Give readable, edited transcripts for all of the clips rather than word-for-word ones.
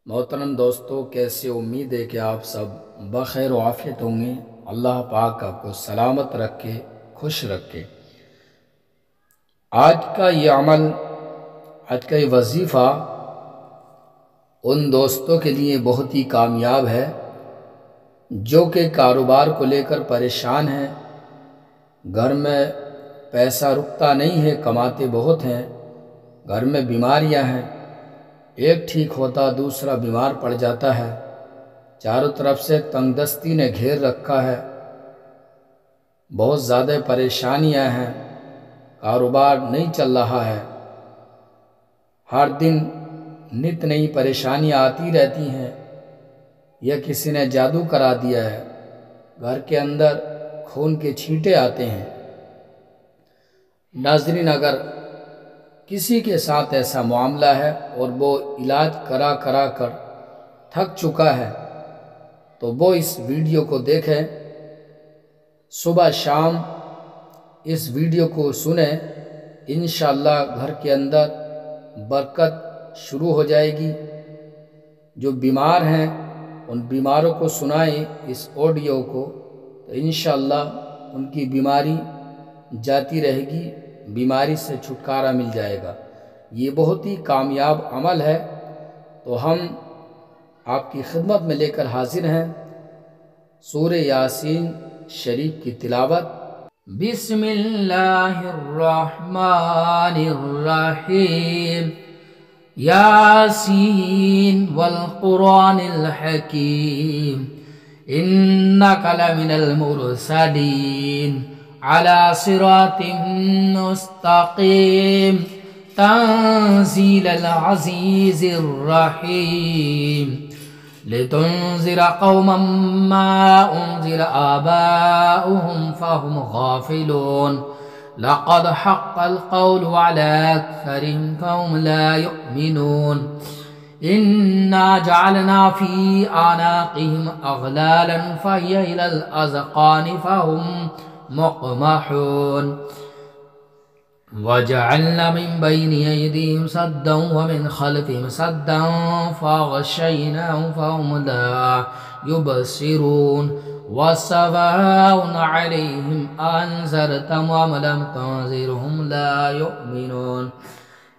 मोहतरम दोस्तों, कैसे? उम्मीद है कि आप सब बखैर व आफियत होंगे। अल्लाह पाक आपको सलामत रखे, खुश रखे। आज का ये अमल, आज का ये वजीफ़ा उन दोस्तों के लिए बहुत ही कामयाब है जो कि कारोबार को लेकर परेशान हैं। घर में पैसा रुकता नहीं है, कमाते बहुत हैं, घर में बीमारियां हैं, एक ठीक होता दूसरा बीमार पड़ जाता है, चारों तरफ से तंगदस्ती ने घेर रखा है, बहुत ज़्यादा परेशानियां हैं, कारोबार नहीं चल रहा है, हर दिन नित नई परेशानियां आती रहती हैं। यह किसी ने जादू करा दिया है, घर के अंदर खून के छींटे आते हैं। नाज़रीन, अगर किसी के साथ ऐसा मामला है और वो इलाज करा करा कर थक चुका है तो वो इस वीडियो को देखें, सुबह शाम इस वीडियो को सुने। इंशाअल्लाह घर के अंदर बरकत शुरू हो जाएगी। जो बीमार हैं उन बीमारों को सुनाएं इस ऑडियो को, तो इंशाअल्लाह उनकी बीमारी जाती रहेगी, बीमारी से छुटकारा मिल जाएगा। ये बहुत ही कामयाब अमल है, तो हम आपकी खिदमत में लेकर हाजिर हैं सूरह यासीन शरीफ की तिलावत। बिस्मिल्लाहिर्रहमानिर्रहीम। यासीन वल कुरानिल हकीम, इन्नका लमिनल मुरसलीन अला सिरातिम मुस्तकीम, तंज़ीलल अज़ीज़िर रहीम, लितुन्ज़िर कौमम मा उन्ज़िर आबाउहुम फहुम गाफ़िलून, लक़द हक़्क़ल क़ौलु अला अक्सरिहिम फ़हुम ला युमिनून, इन्ना जअलना फ़ी अनाक़िहिम अग़लालन फ़हिय इलल अज़क़ानि फ़हुम मुक़महून, वजअलना मिन बैनि अयदीहिम सद्दन व मिन खल्फ़िहिम सद्दन फ़अग़शयनाहुम फ़हुम ला युबसिरून, वसवाउन अलैहिम अअन्ज़रतहुम अम लम तुन्ज़िरहुम ला युमिनून,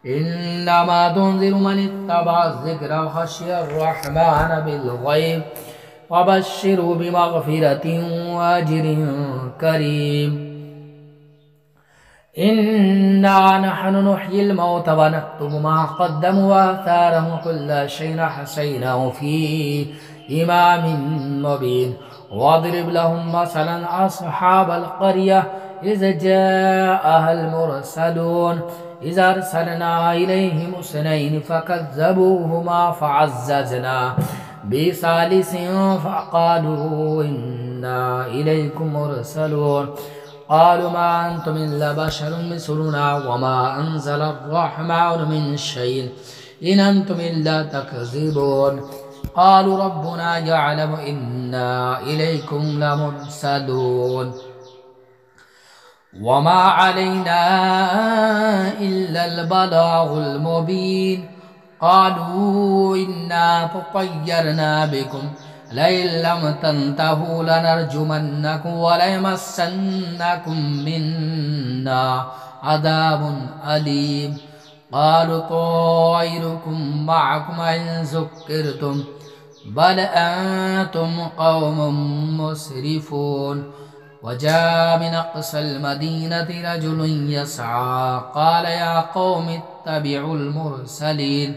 इन्नमा तुन्ज़िरु मन इत्तबअ ज़िक्र व ख़शिय अर्रहमान बिलग़ैब, फ़बश्शिरहु बिमग़फ़िरतिन व अज्रिन करीम। इन्ना नहनु नुह्यिल मौता व नक्तुबु मा क़द्दमू व आथारहुम व कुल्ला शैइन अहसैनाहु फ़ी इमामिन मुबीन, वज़रिब लहुम मसलन अस्हाबल क़रियह इज़ जाअहल मुरसलून, इज़ अरसलना इलैहिम इस्नैनि फ़कज़्ज़बूहुमा फ़अज़्ज़ज़ना बिसालिसिन फ़क़ालू इन्ना इलैकुम मुरसलून, क़ालू मा अंतुम इल्ला बशरुम मिस्लुना व मा अंज़लर्रहमानु मिन शैइन इन अंतुम इल्ला तकज़िबून, क़ालू रब्बुना यअलमु इन्ना इलैकुम लमुरसलून, व मा अलैना इल्लल बलागुल मुबीन, क़ालू इन्ना तत्तय्यरना बिकुम लइन लम तंतहू लनरजुमन्नकुम व लयमस्सन्नकुम मिन्ना अज़ाबुन अलीम, क़ालू तायरुकुम मअकुम इन ज़ुक्किरतुम बल अंतुम क़ौमुम मुस्रिफून, वजाअ मिन अक़सल मदीनति रजुलुन यसअ क़ाल या क़ौमि इत्तबिउल मुरसलीन,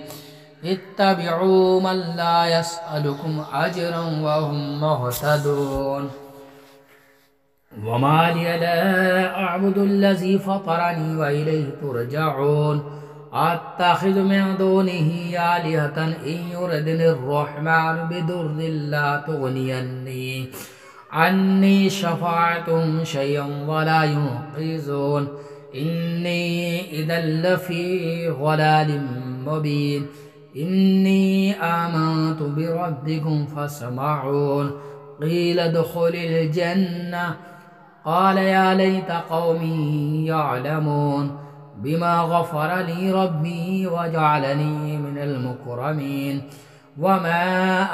इत्तबिउ मन ला यसअलुकुम अजरन व हुम मुहतदून, वमा लिय ला अअबुदुल्लज़ी फ़तरनी व इलैहि तुरजऊन, अत्तख़िज़ु मिन दूनिही आलिहतन इन युरिदिनिर्रहमानु बिदुर्रिन ला अन्नी शफ़ाअतुहुम शयअन व ला युनक़िज़ून, इन्नी इज़न लफ़ी ज़लालिम मुबीन, इन्नी आमनतु बिरब्बिकुम फ़स्मऊन, क़ील उद्ख़ुलिल जन्नह, क़ाल या लैत क़ौमी यअलमून, बिमा ग़फ़र ली रब्बी व जअलनी मिनल मुकरमीन, वमा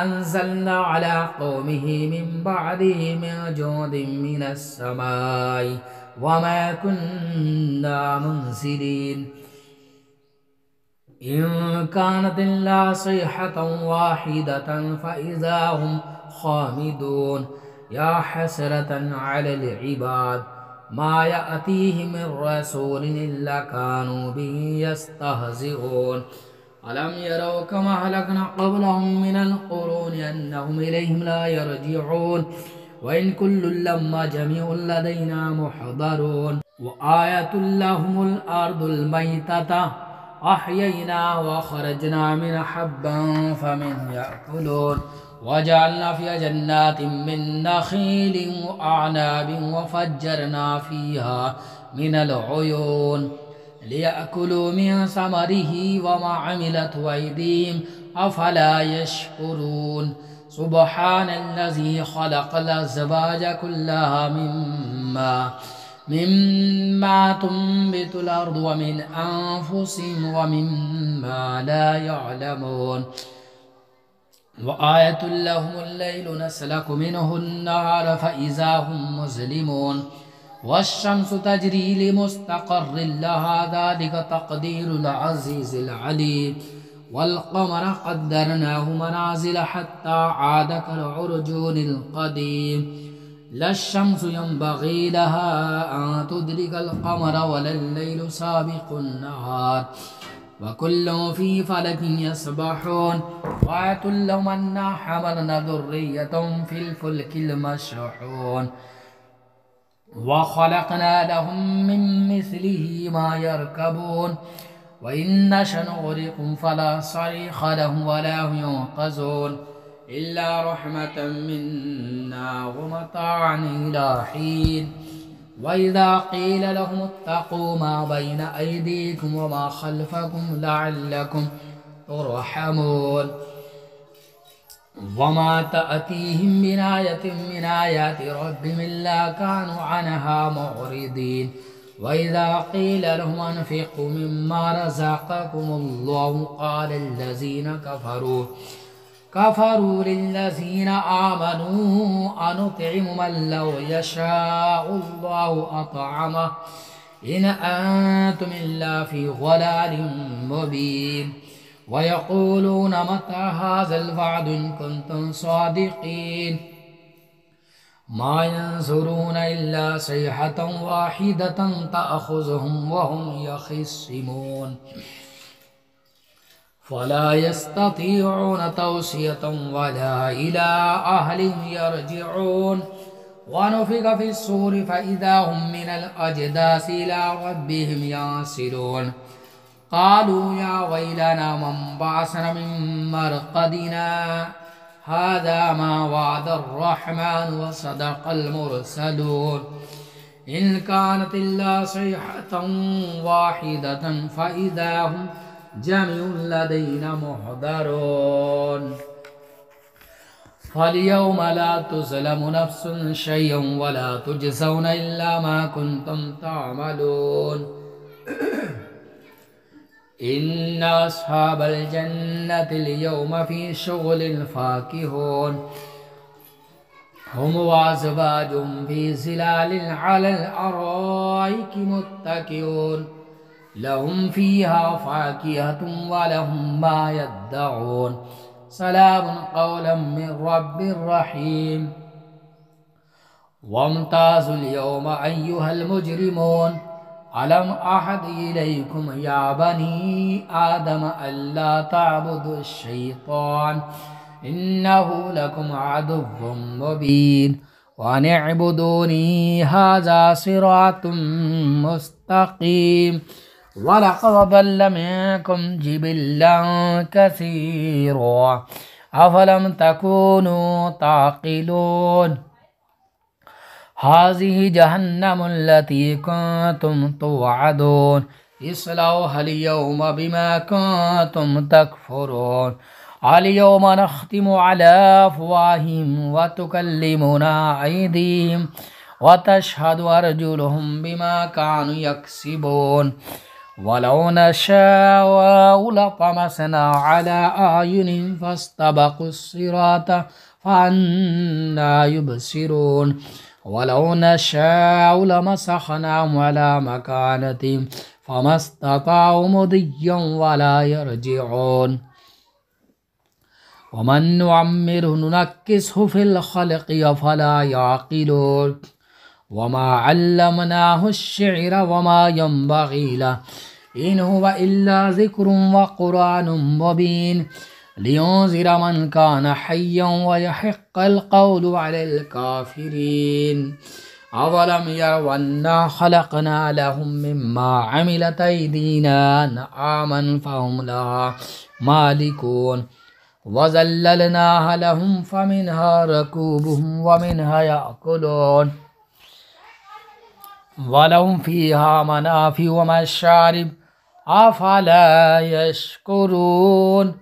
अंज़लना अला कौमिही मिन बअदिही मिन जुंदिन मिनस समाई वमा कुन्ना मुनज़िरीन इन कानत इल्ला सयहतन वाहिदतन फ़इज़ा हुम खामिदून या हसरतन अलल इबाद मा यअतीहिम मिन रसूलिन इल्ला कानू बिही यस्तहज़िऊन अलम यरौ कमा अहलकना क़ब्लहुम मिनल क़ुरूनि अन्नहुम इलैहिम ला यरजिऊन व इन कुल्लुन लम्मा जमीउन लदैना मुहदरून व आयतुल लहुमुल अर्दुल मैतता अहयैनाहा व अख़रजना मिनहा हब्बन फमिन्हु यअकुलून व जअलना फ़ीहा जन्नातिन मिन नख़ीलिन व अअनाबिन व फ़ज्जरना फ़ीहा मिनल उयून लियअकुलू मिन समरिही व मा अमिलतहु अयदीहिम अफ़ला यशकुरून सुब्हानल्लज़ी ख़लक़ल अज़वाज कुल्लहा मिम्मा तुंबितुल अर्दु व मिन अनफुसिहिम व मिम्मा ला यअलमून व आयतुल लहुमुल लैलु नस्लखु मिन्हु अन्नहार फ़इज़ा हुम मुज़लिमून वश्शम्सु तजरी लिमुस्तक़र्रिन लहा ज़ालिका तक़दीरुल अज़ीज़िल अलीम वल क़मर क़द्दरनाहु मनाज़िल हत्ता आद कल उर्जूनिल क़दीम लश्शम्सु यंबग़ी लहा अन तुदरिकल क़मर वलल लैलु साबिक़ुन नहार व कुल्लुन फ़ी फ़लकिन यस्बहून व आयतुल लहुम अन्ना हमलना ज़ुर्रिय्यतहुम फ़िल फ़ुल्किल मशहून व ख़लक़ना लहुम मिन मिस्लिही मा यरकबून व इन नशअ नुग़रिक़हुम फ़ला सरीख़ लहुम व ला हुम युन्क़ज़ून इल्ला रहमतन मिन्ना व मताअन इला हीन व इज़ा क़ील लहुम इत्तक़ू मा बैन अयदीकुम व मा ख़ल्फ़कुम लअल्लकुम तुरहमून वमा तअतीहिम मिन आयतिन मिन आयाति रब्बिहिम इल्ला कानू अन्हा मुअरिदीन व इज़ा क़ील लहुम अन्फ़िक़ू मिम्मा रज़क़कुमुल्लाहु क़ाल अल्लज़ीना कफ़रू लिल्लज़ीना आमनू अनुत्इमु मन लौ यशाअुल्लाहु अतअमहु इन अंतुम इल्ला फ़ी ज़लालिम मुबीन व यक़ूलून मता हाज़ल वअदु इन कुन्तुम सादिक़ीन मा यंज़ुरून इल्ला सयहतन वाहिदतन तअख़ुज़ुहुम व हुम यख़िस्सिमून फ़ला यस्ततीऊन तौसियतन वला इला अहलिहिम यरजिऊन व नुफ़िख़ फ़िस्सूरि फ़इज़ा हुम मिनल अजदासि इला रब्बिहिम यांसिलून क़ालू या वैलना मन बअसना मिन मरक़दिना हाज़ा मा वअदर रहमान व सदक़ल मुरसलून इन कानत इल्ला सयहतन वाहिदतन फ़इज़ा हुम जमीउन लदैना मुहदरून फ़ल्यौम ला तुज़लमु नफ़्सुन शयअन व ला तुजज़ौना इल्ला मा कुन्तुम तअमलून इन्ना अस्हाबल जन्नतिल यौमा फ़ी शुग़ुलिन फ़ाकिहून हुम व अज़वाजुहुम फ़ी ज़िलालिन अलल अराइकि मुत्तकिऊन लहुम फ़ीहा फ़ाकिहतुन व लहुम मा यद्दऊन सलामुन क़ौलन मिन रब्बिर रहीम वम्ताज़ुल यौमा अय्युहल मुजरिमून अलम अहद इलैकुम या बनी आदम अल्ला ताबुदुश शैतान इन्नहु लकुम अदुव्वुम मुबीन व अन इअ्बुदूनी हाज़ा सिरातुम मुस्तक़ीम व लक़द ضل मिनकुम जिबिल्लन कसीरा अफ़लम तकूनू ताक़िलून हाज़िहि जहन्नमु अल्लती कुन्तुम तुअदून इस्लौहल यौमा बिमा कुन्तुम तकफ़ुरून अल यौमा नख़्तिमु अला अफ़वाहिहिम व तुकल्लिमुना अयदीहिम व तशहदु अर्जुलुहुम बिमा कानू यक्सिबून वलौ नशाअ लतमसना अला आयुनिहिम फस्तबक़ु स्सिरात फअन्ना युबसिरून वलौ नशाअ लमसखनाहुम अला मकानतिहिम फमस्तताअू मुदिय्यन वला यरजिऊन वमन नुअम्मिरहु नुनक्किसहु फिल खल्क़ि अफला याक़िलून वमा अल्लमनाहु अश्शिअर वमा यंबग़ी लहु इन हुवा इल्ला ज़िक्रुन व क़ुरआनुम मुबीन लियुनज़िर मन कान हय्यन व यहिक़्क़ल क़ौलु अलल काफ़िरीन अवलम यरौ अन्ना ख़लक़ना लहुम मिम्मा अमिलत अयदीना अन्आमन फ़हुम लहा मालिकून वज़ल्ललनाहा लहुम फ़मिन्हा रकूबुहुम व मिन्हा याकुलून वलहुम फ़ीहा मनाफ़िअ व मशारिब अफ़ला यशकुरून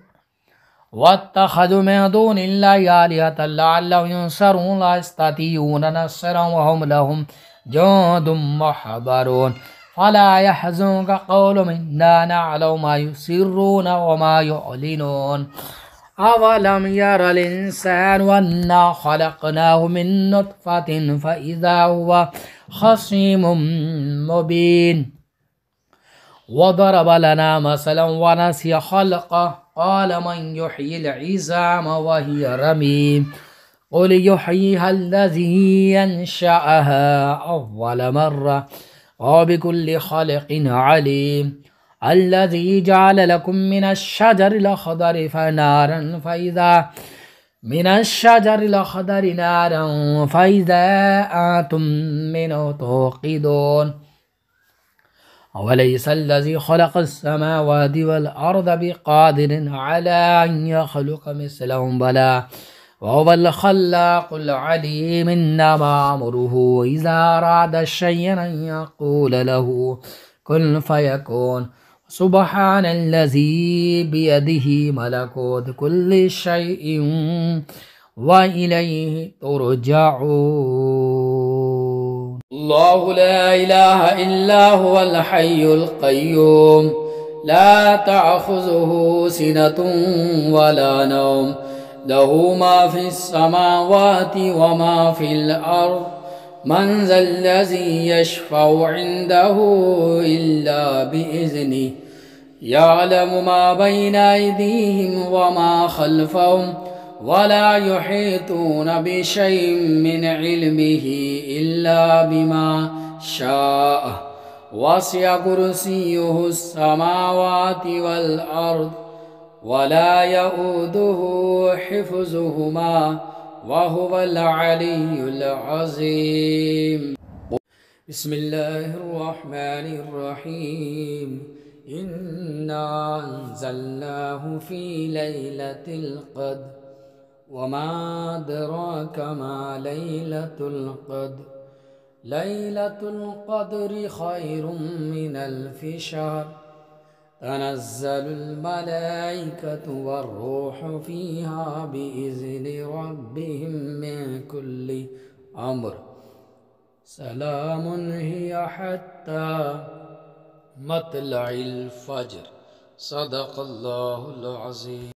वत्तख़ज़ू मिन दूनिल्लाहि आलिहतन लअल्लहुम युनसरून ला यस्ततीऊन नस्रन व हुम लहुम जुंदुम मुहज़रून फला यहज़ुनक क़ौलुहुम इन्ना नअलमु मा युसिर्रून व मा युअलिनून अवलम यरल इंसानु अन्ना ख़लक़नाहु मिन नुत्फ़तिन फ़इज़ा हुवा ख़सीमुम मुबीन वदरब लना मसलन व नसिय ख़ल्क़हु क़ाल मन युह्यिल इज़ाम व हिय रमीम क़ुल युह्यिहा अल्लज़ी अंशअहा अव्वल मर्रा व बिकुल्लि ख़ल्क़िन अलीम अल्लज़ी जअल लकुम मिनश्शजरिल अख़दरि नारन फ़इज़ा अंतुम मिन्हु तूक़िदून अवलैसल्लज़ी ख़लक़स्समावाति वल अर्ज़ बिक़ादिरिन अला अन यख़लुक़ मिस्लहुम बला वहुवल ख़ल्लाक़ुल अलीम इन्नमा अम्रुहु इज़ा अरादा शय'अन अन यक़ूल लहु कुन फ़यकून सुब्हानल्लज़ी बियदिही मलकूतु कुल्लि शैइन व इलैहि तुरजऊन अल्लाहु ला इलाहा इल्ला हुवल हय्युल क़य्यूम ला तअख़ुज़ुहु सिनतुन वला नौम लहु मा फ़िस समावाति व मा फ़िल अर्ज़ मन ज़ल्लज़ी यशफ़अउ इंदहु इल्ला बिइज़्निहि यअलमु मा बैना अयदीहिम व मा ख़ल्फ़हुम वला युहीतून बिशैइन मिन इल्मिही इल्ला बिमा शाअ वसिअ कुर्सियुहु अस्समावाति वल अर्ज़ वला यऊदुहु हिफ़्ज़ुहुमा वहुवल अलिय्युल अज़ीम बिस्मिल्लाहिर्रहमानिर्रहीम इन्ना अंज़लनाहु फ़ी लैलतिल क़द्र वमा अदराक मा लैलतुल क़द्र लैलतुल क़द्रि खैरुम मिनल अल्फ़ि शहर तनज़्ज़लुल मलाइकतु वर्रूहु फ़ीहा बिइज़्नि रब्बिहिम मिन कुल्लि अम्र सलामुन हिय हत्ता मतलइल फ़ज्र सदक़ल्लाहुल अज़ीम।